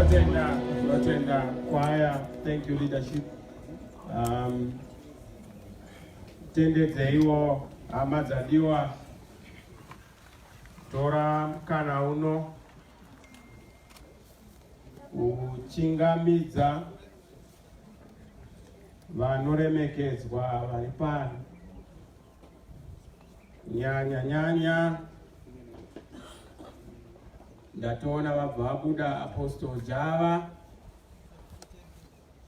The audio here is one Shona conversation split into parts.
Tuatenda choir. Thank you, leadership. Tendedzeiwo hama dzadiwa, tora mukana uno kuchingamidza vanoremekedzwa vari pano, nyanya ndatoona vabva vabuda Apostle Java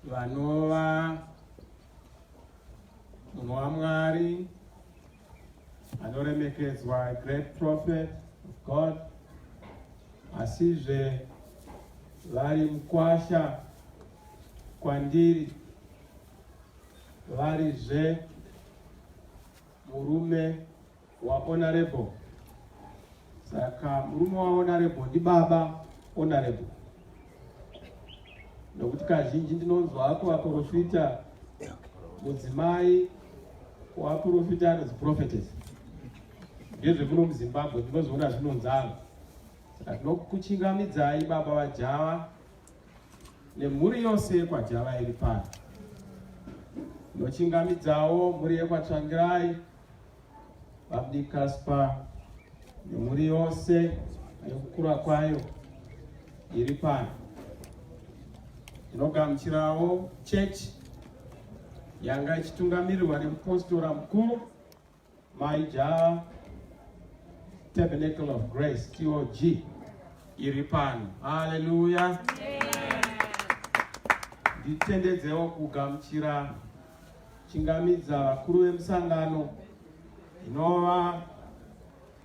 vanova munhu waMwari anoremekedzwa, great prophet of God, asizve vari mukwasha kwandiri, varizve murume waHonorable. Saka murume waHonorable ndi baba Honorable, nokuti kazhinji ndinonzwako vaprofita mudzimai waprofita anonzi prophetess, ndezvekuno muZimbabwe ndinozoona zvinonzano. Saka tinokuchingamidzai baba vaJava nemhuri yose kwaJava iri pano. Tinochingamidzawo mhuri yekwaTsvangirai, Babdi Kaspa nemhuri yose nekukura kwayo iri pano. Tinogamuchirawo chechi yanga ichitungamirirwa nemupostora mukuru Mai Java, Tabernacle of Grace TOG iri pano. Hallelujah. Nditendedzewo kugamuchira chingamidza vakuru vemusangano inova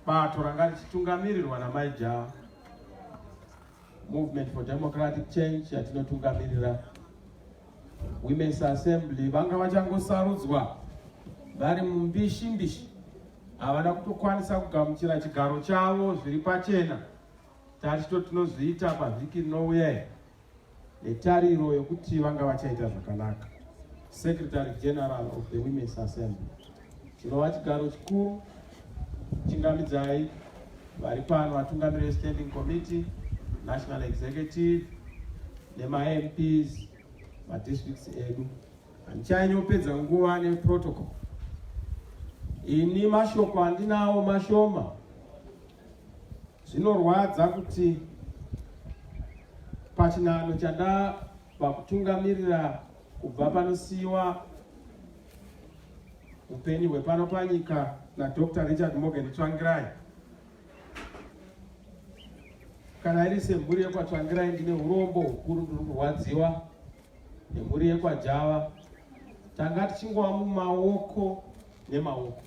bato ranga richitungamirirwa naMai Java, Movement for Democratic Change yatinotungamirira. Women's Assembly vanga vachangosarudzwa vari mumbishi, havana kutokwanisa kugamuchira chigaro chavo zviri pachena. Tatito tinozviita pavhiki rinouya netariro yokuti vanga vachaita zvakanaka. Secretary General of the Women's Assembly, chinova chigaro chikuru. Chingamidzai vari pano vatungamiriri Standing Committee, National Executive nema MPs madistricts edu. Handichanyopedza nguva neprotocol. Ini mashoko andinawo mashoma. Zvinorwadza kuti pachinano chada pakutungamirira kubva panosiyiwa upenyu hwepano panyika naDr. Richard Morgan Tsvangirai. Kana iri semhuri yekwaTsvangirai ndine urombo hukuru ndiri kurwadziwa nemhuri yekwaJava. Tanga tichingova mumaoko nemaoko.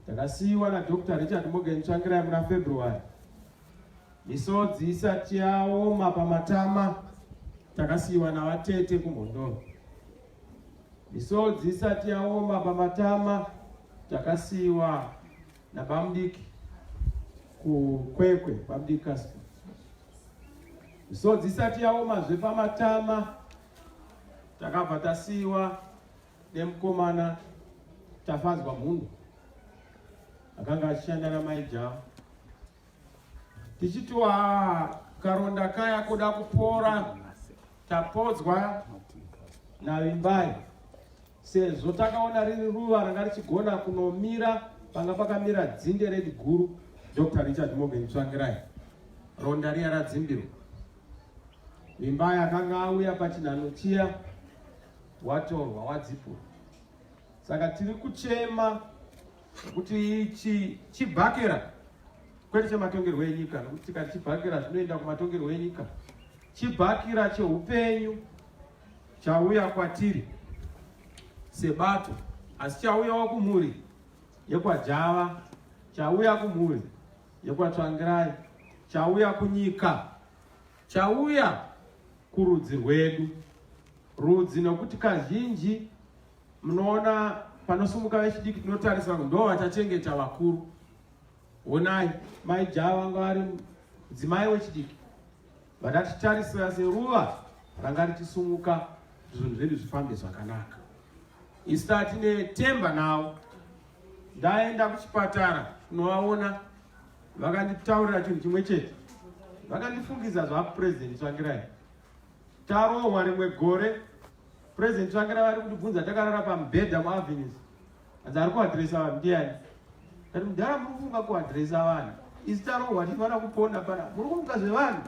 Takasiyiwa naDr. Richard Morgan Tsvangirai muna February. Misodzi isati yaoma pamatama, takasiyiwa navatete kuMhondoro. Misodzi isati yaoma pamatama, takasiyiwa naBamdiki kuKwekwe, Babdi Kaspa. Misodzi isati yaoma zvepamatama, takabva tasiyiwa nemukomana Tafadzwa Mhundu akanga achishanda naMai Java. Tichiti karonda kaya kuda kupora, tapodzwa naVimbai, sezvo takaona riri ruva ranga richigona kunomira panga pakamira dzinde redu guru Dr. Richard Morgan Tsvangirai. Ronda riya radzimbirwa. Vimbai akanga auya pachinhano chiya, watorwa wadzipurwa. Saka tiri kuchema kuti ichi chibhakera kwete chematongerwo enyika, nokuti tikati chibhakera zvinoenda kumatongerwo enyika. Chibhakera cheupenyu chauya kwatiri sebato, asi chauyawo kumhuri yekwaJava, chauya kumhuri yekwaTsvangirai, chauya kunyika, chauya kurudzi rwedu. Rudzi nokuti kazhinji munoona panosumuka vechidiki tinotarisa kuti ndo vachachengeta vakuru. Onai, Mai Java vanga vari mudzimai wechidiki, vatatitarisa seruva ranga richisumuka zvinhu zvedu zvifambe zvakanaka. Isu tatine temba navo. Ndaenda kuchipatara kunovaona, vakanditaurira chinhu chimwe chete, vakandifungidza zvapurezidendi Tsvangirai. Tarohwa rimwe gore, President Tsvangirai vari kutibvunza takarara pamubhedha muAvenues. Anzi ari kuadhiresa vanhu ndiani? Kati mudhara muri kufunga kuadhiresa vanhu. Isi tarohwa tifanira kuponda pana. Muri kufunga zvevanhu.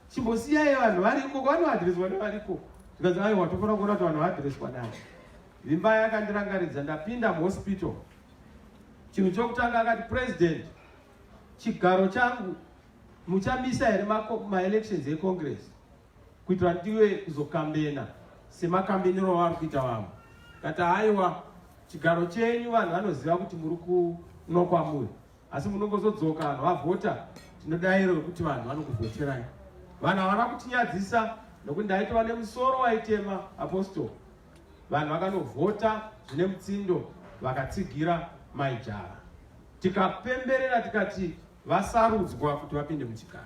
Chimbosiyai vanhu variko kwavanoadhireswa nevariko. Tikazi aiwa tofanira kuona kuti vanhu vaadhireswa navo. Vimba yakandirangaridza ndapinda muhospital. Chinhu chokutanga akati President, chigaro changu muchamisa here ma-elections eCongress kuitira ndiwe kuzokambena semakambenero vari kuita vamwe. Kati aiwa chigaro chenyu vanhu vanoziva kuti muri kuno kwamuri, asi munongozodzoka vanhu vavhota, tinodayiro kuti vanhu vanokuvhoterai. Vanhu havana kutinyadzisa nokuti ndaitova nemusoro waitema apostoli. Vanhu vakanovhota zvine mutsindo vakatsigira maijara. Tikapemberera tikati vasarudzwa kuti vapinde muchigaro.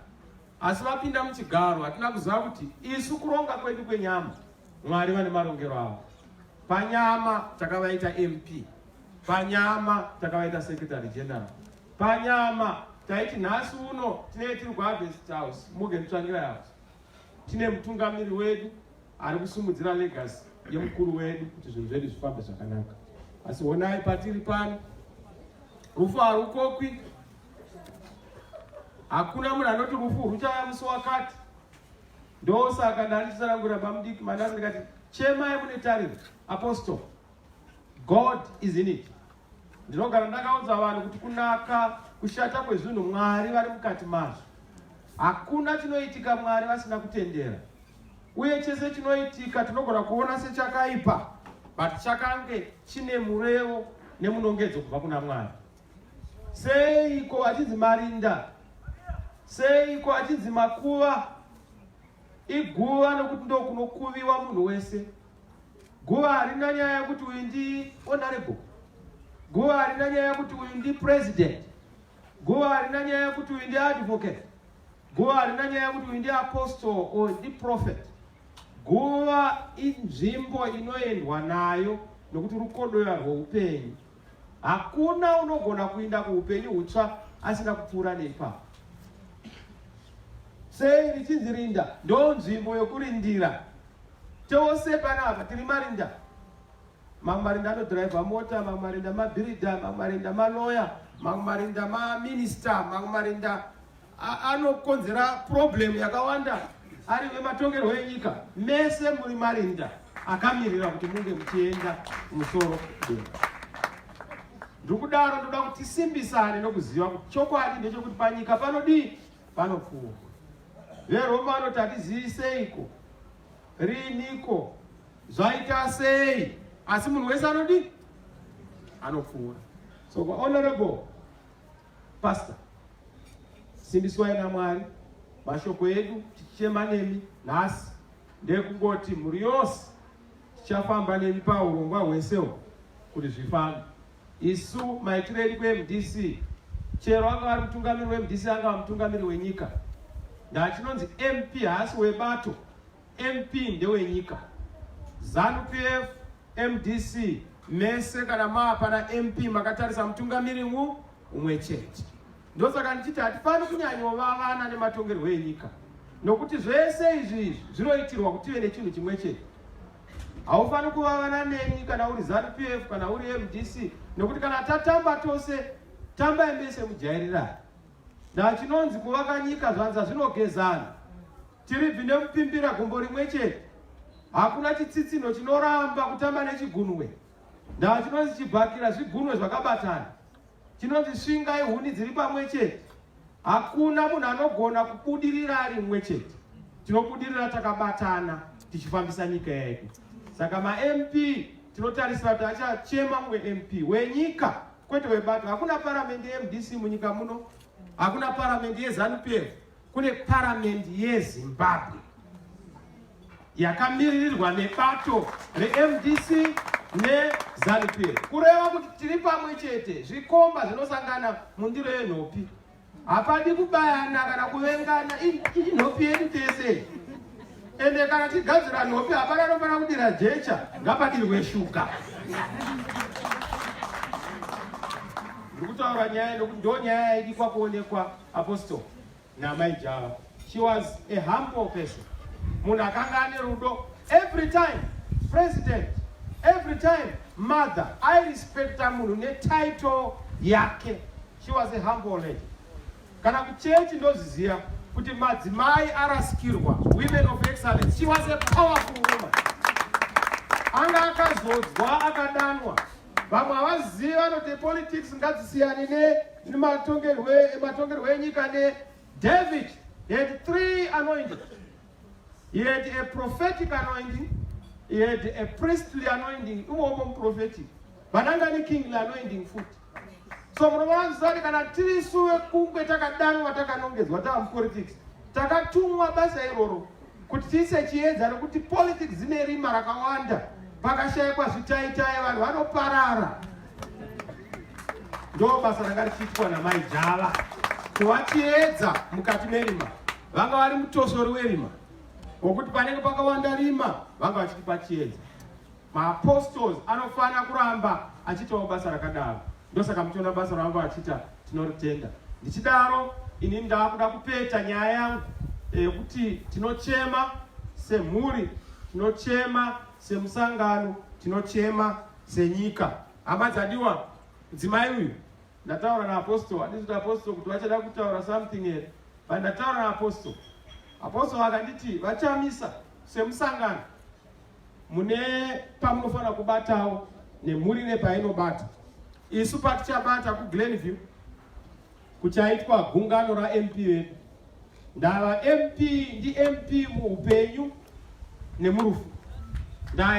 Asi vapinda muchigaro hatina kuziva kuti isu kuronga kwedu kwenyama Mwari vane marongero avo. Panyama takavaita MP, panyama takavaita Secretary General, panyama taiti nhasi uno tine tiri kuHarvest House Morgan Tsvangirai House, tine mutungamiri wedu ari kusumudzira legacy yemukuru wedu kuti zvinhu zvedu zvifambe zvakanaka. Asi honai patiri pano rufu harukokwi. Hakuna munhu anoti rufu ruchauya musi wakati. Ndosaka ndanditsanangura pamudiki mandasi ndikati chemai mune tariro apostol, God is in it. Ndinogara ndakaudza vanhu kuti kunaka kushata kwezvinhu Mwari vari mukati mazvo. Hakuna chinoitika Mwari vasina kutendera. Uye chese chinoitika tinogona kuona sechakaipa, but chakange chine murevo nemunongedzo kubva kuna Mwari. Seiko achinzi marinda? Seiko achinzi makuva? Iguva nokuti ndo kunokuviwa munhu wese. Guva harina nyaya yekuti uyu ndi honorable. Guva harina nyaya yekuti uyu ndi president. Guva harina nyaya yekuti uyu ndi advocate. Guva harina nyaya yekuti uyu ndi apostle or ndi prophet. Guva inzvimbo inoendwa nayo nokuti rukodoya rwoupenyu. Hakuna unogona kuinda kuupenyu hutsva asina kupfuura neipapo. Sei richinzi rinda? Ndo nzvimbo yokurindira. Tose panapa tiri marinda. Mamwe marinda anodhiraivha mota, mamwe marinda mabhiridha, mamwe marinda maloya, mamwe marinda maminista, mamwe marinda anokonzera problem yakawanda ari vematongerwo enyika. Mese muri marinda akamirira kuti munge muchienda musoro denga. Ndikudaro ndoda kuti tisimbisane nokuziva kuti chokwadi ndechekuti panyika panodii? Panopfuura. VeRoma vanoti hatizivi seiko, riniko, zvaita sei, asi munhu wese anodii? Anopfuura. So honorable pastor, simbiswai naMwari. Mashoko edu tichichema nemi nhasi ndekungoti muri yose tichafamba nemi paurongwa hwesewo kuti zvifambe. Isu maitiro edu kuMDC, chero anga ari mutungamiri weMDC anga mutungamiri wenyika. Ndachinonzi MP haasi webato, MP ndewenyika. ZANU-PF, MDC, mese kana maapana MP makatarisa mutungamiri umwe chete. Ndosaka ndichiti hatifani kunyanyovavana nematongerwo enyika. Nokuti zvese izvi zvinoitirwa kuti tive nechinhu chimwe chete. Haufani kuvavana neni kana uri ZANU-PF kana uri MDC, nokuti kana tatamba tose tamba mese mujairirani. Ndachinonzi kuvaka nyika zvanza zvinogezana. Tiribvi nemupimbira gombo rimwe chete. Hakuna chitsitsino chinoramba kutamba nechigunwe. Ndachinonzi chibhakira zvigunwe zvakabatana. Chinonzi svingai huni dziri pamwe chete. Hakuna munhu anogona kubudirira ari mumwe chete. Tinobudirira takabatana tichifambisa nyika yedu. Saka ma-MP tinotarisira kuti achachema mumwe MP wenyika kwete webato. Hakuna paramendi yeMDC munyika muno. Hakuna paramendi yeZANU-PF. Kune paramendi yeZimbabwe yakamiririrwa nebato reMDC neZANU-PF. Kureva kuti tiri pamwe chete, zvikomba zvinosangana mundiro yenhopi. Hapadi kubayana kana kuvengana, inhopi yedu tese. Ende kana tigadzira nhopi hapana anofana kudira jecha, ngapadirwe shuga. Ndikutaura nyaya nokuti ndo nyaya yaidi kwakuonekwa apostol namaijava. She was a humble person. Munhu akanga ane rudo. Every time president, every time mother, I respect munhu netitle yake. She was a humble lady. Kana kuchechi ndoziziya kuti madzimai arasikirwa, women of excellence. She was a powerful woman. Anga akazodzwa akadanwa. Vamwe havazivi vanoti politics ngadzisiyane nematongerwo enyika ne David. He had 3 anointings. He had a prophetic anointing, he had a priestly anointing, prophetic. Bananga ni kingly anointing foot. So mwanzani kana tirisuwe kungwe takadanwa takanongezwa politics. Takatumwa basa iroro kuti tise chiedza nokuti politics dzine rima rakawanda. Pakashayikwa zvitaitai vanhu vanoparara. Ndo basa ranga richiitwa namai Jala. Kuvachiedza mukati merima. Vanga vari mutosori werima. Wokuti panenge pakawanda rima, vanga vachitipa chiedza. Maapostles anofana kuramba achitawo basa rakadaro. Ndosaka muchiona basa ravo vachita tinoritenda. Ndichidaro ini ndakuda kupeta nyaya yangu yekuti tinochema semhuri, tinochema semusangano, tinochema senyika. Hama dzadiwa, mudzimai uyu ndataura naapostol, handisi kuti apostol kuti vachada kutaura something here. But ndataura naapostol. Apostol akanditi vachamisa semusangano mune pamunofana kubatawo nemhuri nepainobata. Isu patichabata kuGlenview kuchaitwa gungano raMP vedu. Ndava MP ndi MP muupenyu nemurufu.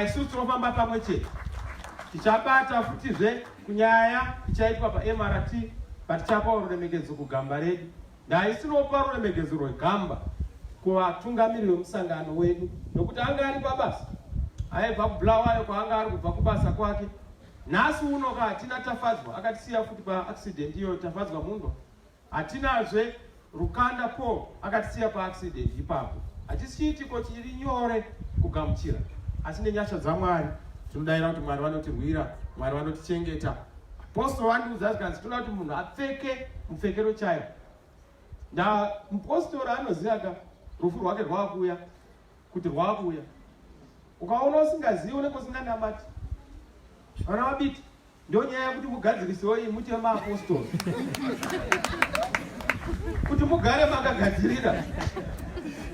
Isusu tinofamba pamwe chete. Tichabata futizve kunyaya ichaitwa paMRT, patichapa ruremekedzo kugamba redu. Isinopa ruremekedzo rwegamba kuvatungamiri vemusangano wedu nokuti anga ari pabasa. Aibva kuBulawayo kwaanga ari kubva kubasa kwake. Nhasi uno hatina tafadzwa, akatisiya futi paaccident iyo tafadzwa mundo. Hatinazve Rukanda Paul akatisiya paaccident ipapo. Hatisiitiko chiri nyore kugamuchira. Asi nenyasha dzaMwari tinodayira kuti Mwari vanotirwira, Mwari vanotichengeta. Apostol vandiudza zvikanzi toda kuti munhu apfeke mupfekero chaiwo. Mupostori anoziva rufu rwake rwakuuya, kuti rwakuuya. Ukaona usingazivi unenge usinganamati. Vana vabiti, ndio nyaya kuti mugadzirisewo iyi muite maapostoli. Kuti mugare makagadzirira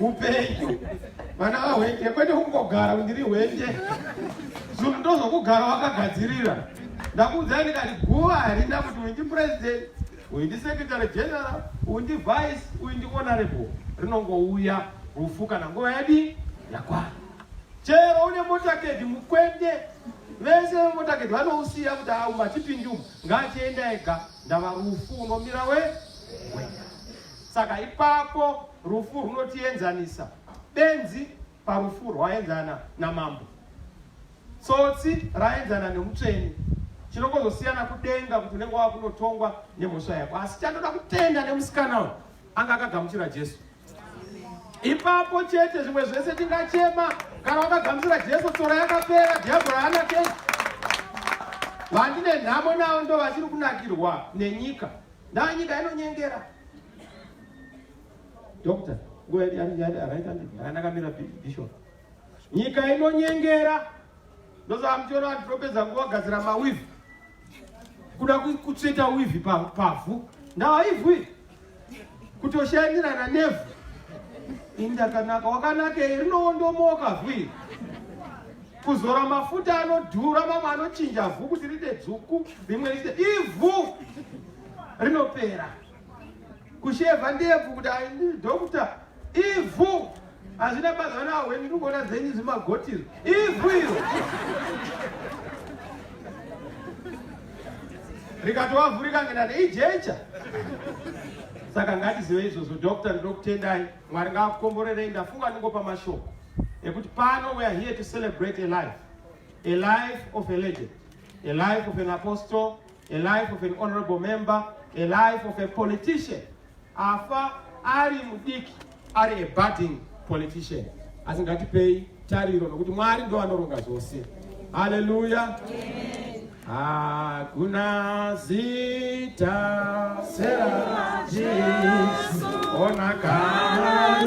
upenyu. Vana vahwenje, kwete kungogara ndiri hwenje. Zvinhu ndozvokugara wakagadzirira. Ndakuudzai ndikati guva harina kuti uyu ndi president, uyu ndi secretary general, uyu ndi vice, uyu ndi honorable. Rinongouya rufu kana nguva yadi yakwana. Chero une motakedi mukwende, vese vemotakedi vanousiya kuti matipindumu ngachienda ega, ndava rufu unomira wega. Saka ipapo rufu runotienzanisa. Benzi parufu rwaenzana namambo. Tsotsi raenzana nemutsveni. Chinongozosiyana kudenga kuti unenge wakunotongwa nemhosva yako. Asi chandoda kutenda nemusikana uyu anga akagamuchira Jesu. Ipapo chete zvimwe zvese tingachema kana wakagamuchira Jesu tsora yakapera, dhiabhora haana kesi. Vandine nhamo navo ndo vachiri kunakirwa nenyika. Ndaa nyika inonyengera. Doctor, go ahead, ndakamira bishop. Nyika inonyengera. Ndoza mchiona antropeza nguwagadzira mawivi. Kuda kutsveta wivi pavhu. Ndavaivwi. Kutoshandirana nevhu. Indakanaka wakanake rinondomoka vhu. Kuzora mafuta anodhura, mamwe anochinja vhu kuti rite dzvuku, rimwe rite ivhu rinopera. Kusheva ndebvu kuti doctor ivhu hazvina basa nawe ndinogona dzenyu zimagotiri ivhu iro. Rikatoavhurika ngendati ijecha. Saka ngatizive izvozvo. Doctor, ndokutendai. Mwari ngaakukomborerei. Ndafunga ndingopa mashoko ekuti pano we are here to celebrate a life of a legend, a life of an apostle, a life of an honorable member, a life of a politician. Afa ari mudiki, ari a budding politician. Asi ngatipei tariro nokuti Mwari ndo anoronga zvose. Hallelujah. hakuna zita sera Yesu, ona kama